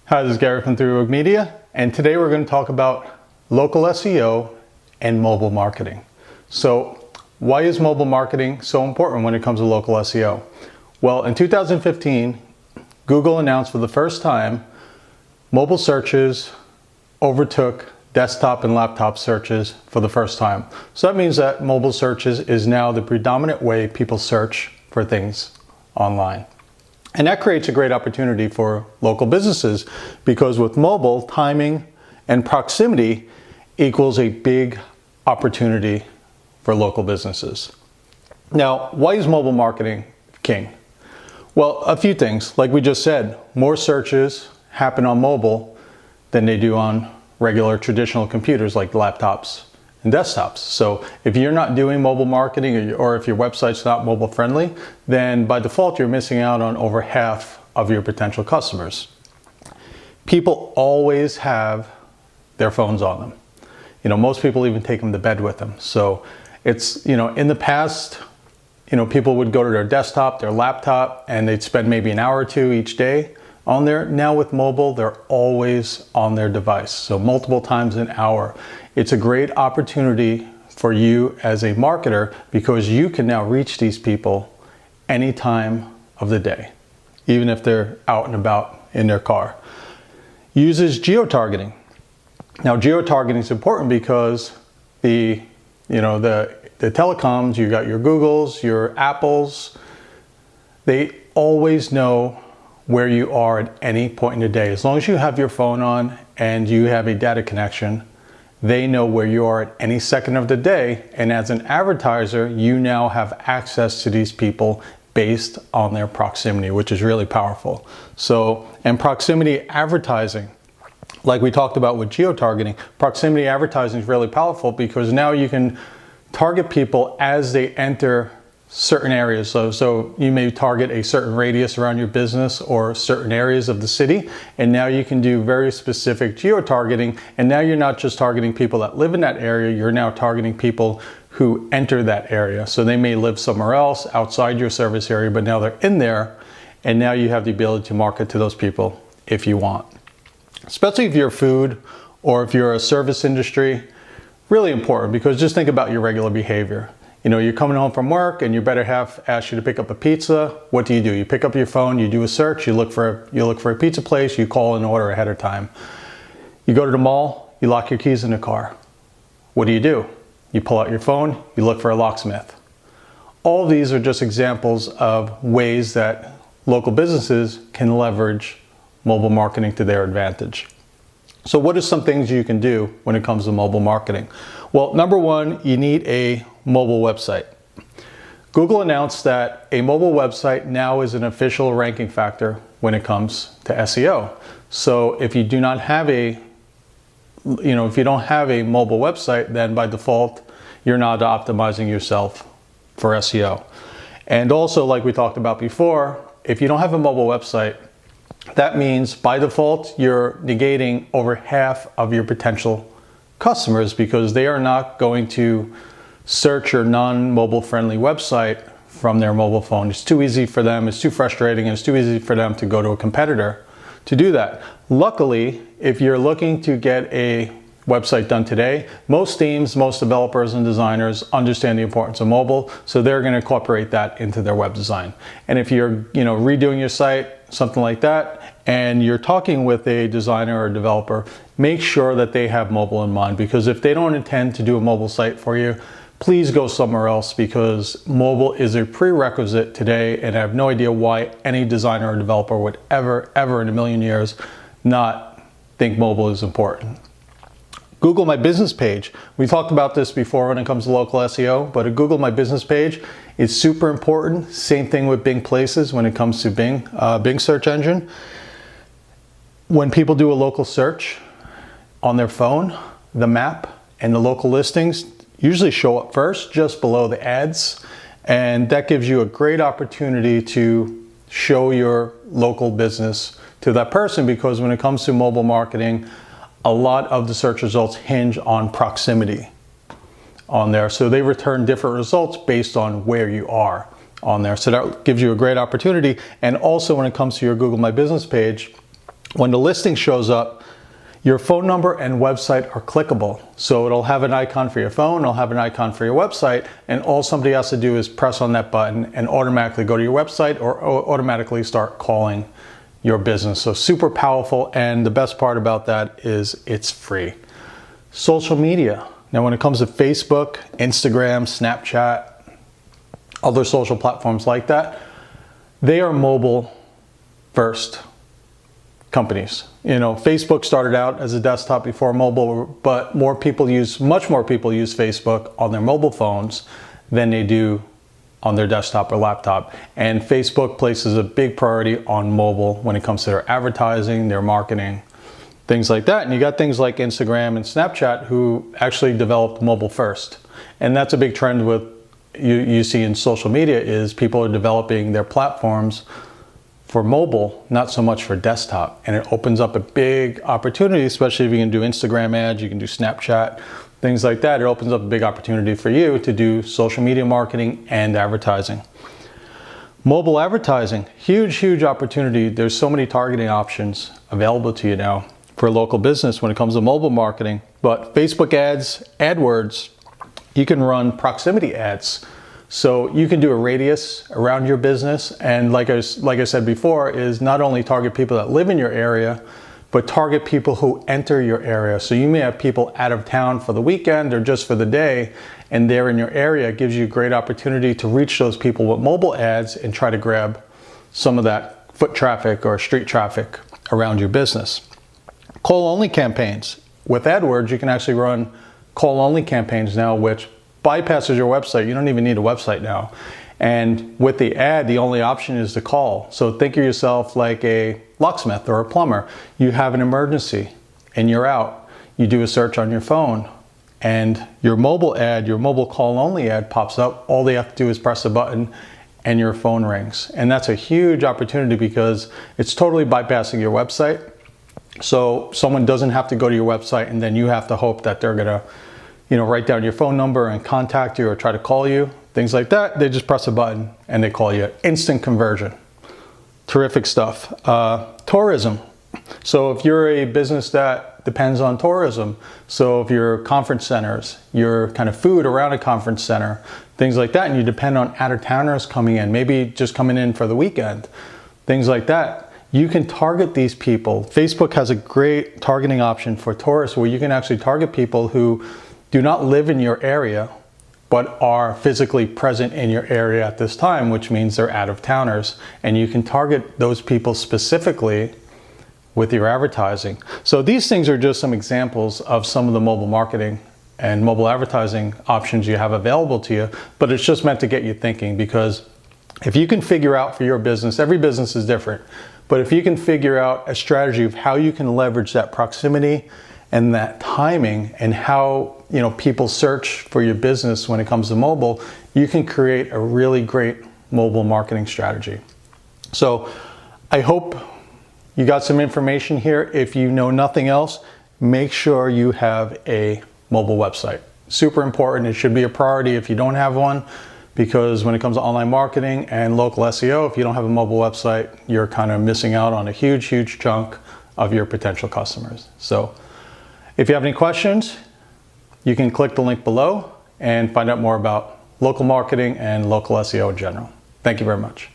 Hi, this is Gary from 3 Rogue Media, and today we're going to talk about local SEO and mobile marketing. So, why is mobile marketing so important when it comes to local SEO? Well, in 2015, Google announced for the first time mobile searches overtook desktop and laptop searches for the first time. So that means that mobile searches is now the predominant way people search for things online. And that creates a great opportunity for local businesses because with mobile, timing and proximity equals a big opportunity for local businesses. Now, why is mobile marketing king? Well, a few things. Like we just said, more searches happen on mobile than they do on regular traditional computers like laptops and desktops. So if you're not doing mobile marketing or if your website's not mobile friendly, then by default you're missing out on over half of your potential customers. People always have their phones on them. Most people even take them to bed with them. So it's, in the past, people would go to their desktop, their laptop, and they'd spend maybe an hour or two each day on there. Now with mobile, they're always on their device. So multiple times an hour. It's a great opportunity for you as a marketer because you can now reach these people any time of the day, even if they're out and about in their car. Uses geotargeting. Now geotargeting is important because the telecoms, you got your Googles, your Apples, they always know where you are at any point in the day. As long as you have your phone on and you have a data connection, they know where you are at any second of the day. And as an advertiser, you now have access to these people based on their proximity, which is really powerful. So, and proximity advertising, like we talked about with geotargeting, proximity advertising is really powerful because now you can target people as they enter certain areas. So you may target a certain radius around your business or certain areas of the city, and now you can do very specific geo-targeting, and now you're not just targeting people that live in that area, you're now targeting people who enter that area. So they may live somewhere else outside your service area, but now they're in there, and now you have the ability to market to those people if you want. Especially if you're food or if you're a service industry, really important because just think about your regular behavior. You're coming home from work and your better half asks you to pick up a pizza. What do? You pick up your phone, you do a search, you look for a pizza place, you call an order ahead of time. You go to the mall, you lock your keys in the car. What do? You pull out your phone, you look for a locksmith. All these are just examples of ways that local businesses can leverage mobile marketing to their advantage. So what are some things you can do when it comes to mobile marketing? Well, number one, you need a mobile website. Google announced that a mobile website now is an official ranking factor when it comes to SEO. So if you do not have if you don't have a mobile website, then by default, you're not optimizing yourself for SEO. And also, like we talked about before, if you don't have a mobile website, that means by default, you're negating over half of your potential customers because they are not going to search your non-mobile friendly website from their mobile phone. It's too easy for them, it's too frustrating, and it's too easy for them to go to a competitor to do that. Luckily, if you're looking to get a website done today, most teams, most developers and designers understand the importance of mobile, so they're going to incorporate that into their web design. And if you're redoing your site, something like that, and you're talking with a designer or developer, make sure that they have mobile in mind, because if they don't intend to do a mobile site for you, please go somewhere else, because mobile is a prerequisite today, and I have no idea why any designer or developer would ever in a million years not think mobile is important. Google My Business page. We talked about this before when it comes to local SEO, but a Google My Business page is super important. Same thing with Bing Places when it comes to Bing search engine. When people do a local search on their phone, the map and the local listings usually show up first, just below the ads. And that gives you a great opportunity to show your local business to that person, because when it comes to mobile marketing, a lot of the search results hinge on proximity on there. So they return different results based on where you are on there. So that gives you a great opportunity. And also when it comes to your Google My Business page, When the listing shows up, your phone number and website are clickable. So it'll have an icon for your phone, it'll have an icon for your website, and all somebody has to do is press on that button and automatically go to your website or automatically start calling your business. So super powerful, and the best part about that is it's free. Social media. Now when it comes to Facebook, Instagram, Snapchat, other social platforms like that, they are mobile first companies. You know, Facebook started out as a desktop before mobile, but much more people use Facebook on their mobile phones than they do on their desktop or laptop. And Facebook places a big priority on mobile when it comes to their advertising, their marketing, things like that. And you got things like Instagram and Snapchat who actually developed mobile first. And that's a big trend with you see in social media, is people are developing their platforms for mobile, not so much for desktop. And it opens up a big opportunity, especially if you can do Instagram ads, you can do Snapchat, things like that. It opens up a big opportunity for you to do social media marketing and advertising. Mobile advertising, huge opportunity. There's so many targeting options available to you now for a local business when it comes to mobile marketing. But Facebook ads, AdWords, you can run proximity ads. So you can do a radius around your business, and like I said before, is not only target people that live in your area, but target people who enter your area. So you may have people out of town for the weekend or just for the day, and they're in your area. It gives you a great opportunity to reach those people with mobile ads and try to grab some of that foot traffic or street traffic around your business. Call-only campaigns. With AdWords, you can actually run call-only campaigns now, which bypasses your website. You don't even need a website now. And with the ad, the only option is to call. So think of yourself like a locksmith or a plumber. You have an emergency and you're out. You do a search on your phone and your mobile ad, your mobile call-only ad pops up. All they have to do is press a button and your phone rings. And that's a huge opportunity because it's totally bypassing your website. So someone doesn't have to go to your website and then you have to hope that they're gonna write down your phone number and contact you or try to call you, things like that. They just press a button and they call you. Instant conversion. Terrific stuff. Tourism. So if you're a business that depends on tourism, so if you're conference centers, your kind of food around a conference center, things like that, and you depend on out-of-towners coming in, maybe just coming in for the weekend, things like that, you can target these people. Facebook has a great targeting option for tourists where you can actually target people who do not live in your area, but are physically present in your area at this time, which means they're out-of-towners. And you can target those people specifically with your advertising. So these things are just some examples of some of the mobile marketing and mobile advertising options you have available to you, but it's just meant to get you thinking, because if you can figure out for your business, every business is different, but if you can figure out a strategy of how you can leverage that proximity and that timing and how people search for your business when it comes to mobile, you can create a really great mobile marketing strategy. So I hope you got some information here. If you know nothing else, make sure you have a mobile website. Super important. It should be a priority if you don't have one, because when it comes to online marketing and local SEO, if you don't have a mobile website, you're kind of missing out on a huge chunk of your potential customers. So if you have any questions, you can click the link below and find out more about local marketing and local SEO in general. Thank you very much.